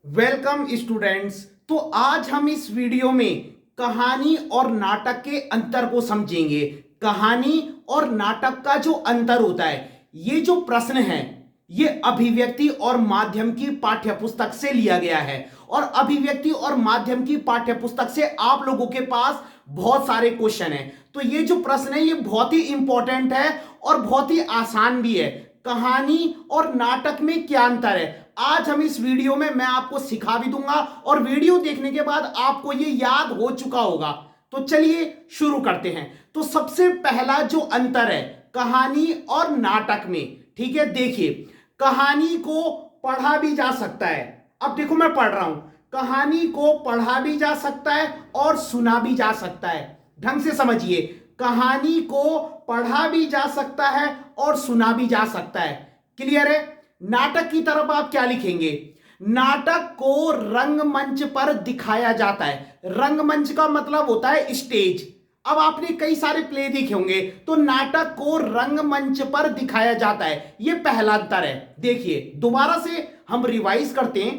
Welcome students. तो आज हम इस वीडियो में कहानी और नाटक के अंतर को समझेंगे। कहानी और नाटक का जो अंतर होता है, ये जो प्रश्न है ये अभिव्यक्ति और माध्यम की पाठ्यपुस्तक से लिया गया है। और अभिव्यक्ति और माध्यम की पाठ्यपुस्तक से आप लोगों के पास बहुत सारे क्वेश्चन हैं। तो ये जो प्रश्न है ये बहुत ही इंपॉर्टेंट है और बहुत ही आसान भी है। कहानी और नाटक में क्या अंतर है, आज हम इस वीडियो में मैं आपको सिखा भी दूंगा और वीडियो देखने के बाद आपको ये याद हो चुका होगा। तो चलिए शुरू करते हैं। तो सबसे पहला जो अंतर है कहानी और नाटक में, ठीक है, देखिए कहानी को पढ़ा भी जा सकता है। अब देखो मैं पढ़ रहा हूं, कहानी को पढ़ा भी जा सकता है और सुना भी जा सकता है। ढंग से समझिए, कहानी को पढ़ा भी जा सकता है और सुना भी जा सकता है। क्लियर है? नाटक की तरफ आप क्या लिखेंगे? नाटक को रंगमंच पर दिखाया जाता है। रंगमंच का मतलब होता है स्टेज। अब आपने कई सारे प्ले देखे होंगे, तो नाटक को रंगमंच पर दिखाया जाता है, यह पहला अंतर है। देखिए दोबारा से हम रिवाइज करते हैं।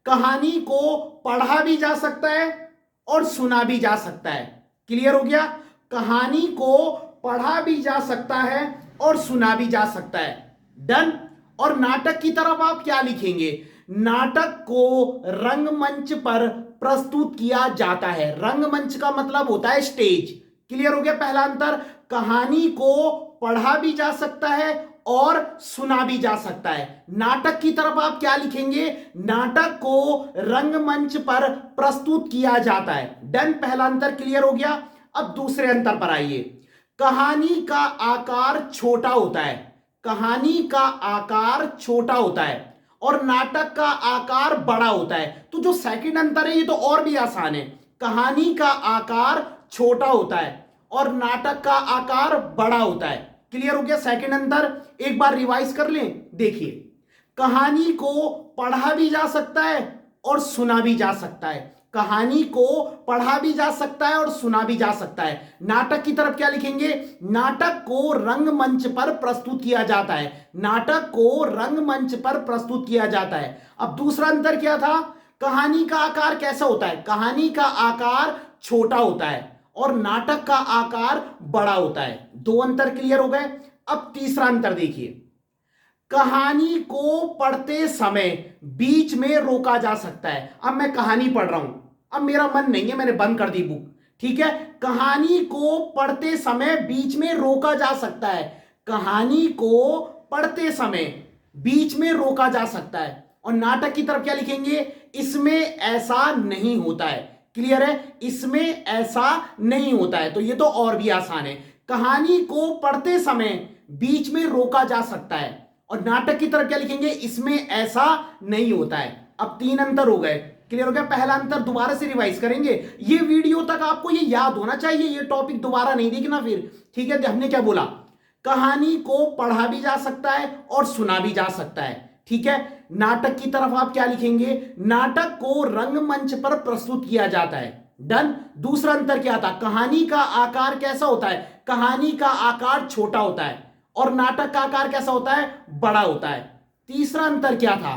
कहानी को पढ़ा भी जा सकता है और सुना भी जा सकता है। क्लियर हो गया? कहानी को पढ़ा भी जा सकता है और सुना भी जा सकता है। डन। और नाटक की तरफ आप क्या लिखेंगे? नाटक को रंगमंच पर प्रस्तुत किया जाता है। रंगमंच का मतलब होता है स्टेज। क्लियर हो गया पहला अंतर? कहानी को पढ़ा भी जा सकता है और सुना भी जा सकता है। नाटक की तरफ आप क्या लिखेंगे? नाटक को रंगमंच पर प्रस्तुत किया जाता है। डन, पहला अंतर क्लियर हो गया। अब दूसरे अंतर पर आइए। कहानी का आकार छोटा होता है। कहानी का आकार छोटा होता है और नाटक का आकार बड़ा होता है। तो जो सेकंड अंतर है ये तो और भी आसान है। कहानी का आकार छोटा होता है और नाटक का आकार बड़ा होता है। क्लियर हो गया सेकंड अंतर? एक बार रिवाइज कर लें। देखिए, कहानी को पढ़ा भी जा सकता है और सुना भी जा सकता है। कहानी को पढ़ा भी जा सकता है और सुना भी जा सकता है। नाटक की तरफ क्या लिखेंगे? नाटक को रंगमंच पर प्रस्तुत किया जाता है। नाटक को रंगमंच पर प्रस्तुत किया जाता है। अब दूसरा अंतर क्या था? कहानी का आकार कैसा होता है? कहानी का आकार छोटा होता है और नाटक का आकार बड़ा होता है। दो अंतर क्लियर हो गए। अब तीसरा अंतर देखिए। कहानी को पढ़ते समय बीच में रोका जा सकता है। अब मैं कहानी पढ़ रहा हूं, अब मेरा मन नहीं है, मैंने बंद कर दी बुक, ठीक है। कहानी को पढ़ते समय बीच में रोका जा सकता है। कहानी को पढ़ते समय बीच में रोका जा सकता है। और नाटक की तरफ क्या लिखेंगे? इसमें ऐसा नहीं होता है। क्लियर है? इसमें ऐसा नहीं होता है। तो ये तो और भी आसान है। कहानी को पढ़ते समय बीच में रोका जा सकता है और नाटक की तरफ क्या लिखेंगे? इसमें ऐसा नहीं होता है। अब तीन अंतर हो गए। क्लियर हो गया? पहला अंतर दोबारा से रिवाइज करेंगे। ये वीडियो तक आपको ये याद होना चाहिए, ये टॉपिक दोबारा नहीं देखना फिर, ठीक है। हमने क्या बोला? कहानी को पढ़ा भी जा सकता है और सुना भी जा सकता है, ठीक है। नाटक की तरफ आप क्या लिखेंगे? नाटक को रंगमंच पर प्रस्तुत किया जाता है। डन। दूसरा अंतर क्या था? कहानी का आकार कैसा होता है? कहानी का आकार छोटा होता है और नाटक का आकार कैसा होता है? बड़ा होता है। तीसरा अंतर क्या था?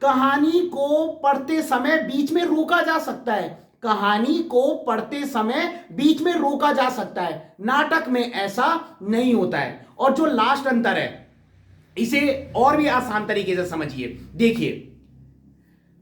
कहानी को पढ़ते समय बीच में रोका जा सकता है। कहानी को पढ़ते समय बीच में रोका जा सकता है। नाटक में ऐसा नहीं होता है। और जो लास्ट अंतर है इसे और भी आसान तरीके से समझिए। देखिए,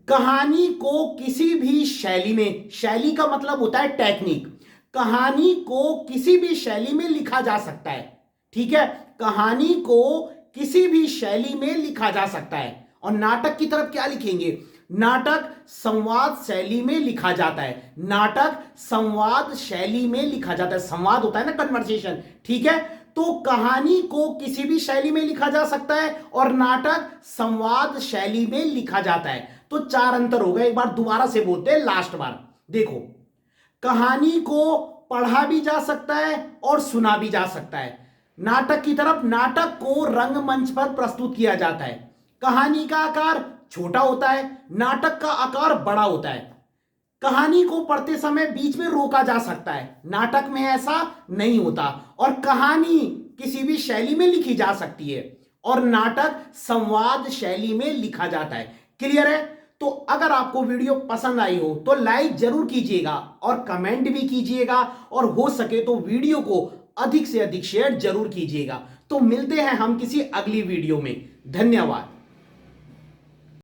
कहानी को किसी भी शैली में, शैली का मतलब होता है टेक्निक, कहानी को किसी भी शैली में लिखा जा सकता है, ठीक है। कहानी को किसी भी शैली में लिखा जा सकता है। और नाटक की तरफ क्या लिखेंगे? नाटक संवाद शैली में लिखा जाता है। नाटक संवाद शैली में लिखा जाता है। संवाद होता है ना, कन्वर्सेशन, ठीक है। तो कहानी को किसी भी शैली में लिखा जा सकता है और नाटक संवाद शैली में लिखा जाता है। तो चार अंतर हो गए। एक बार दोबारा से बोलते हैं, लास्ट बार। देखो, कहानी को पढ़ा भी जा सकता है और सुना भी जा सकता है। नाटक की तरफ नाटक को रंगमंच पर प्रस्तुत किया जाता है। कहानी का आकार छोटा होता है, नाटक का आकार बड़ा होता है। कहानी को पढ़ते समय बीच में रोका जा सकता है, नाटक में ऐसा नहीं होता। और कहानी किसी भी शैली में लिखी जा सकती है और नाटक संवाद शैली में लिखा जाता है। क्लियर है? तो अगर आपको वीडियो पसंद आई हो तो लाइक जरूर कीजिएगा और कमेंट भी कीजिएगा, और हो सके तो वीडियो को अधिक से अधिक शेयर जरूर कीजिएगा। तो मिलते हैं हम किसी अगली वीडियो में। धन्यवाद।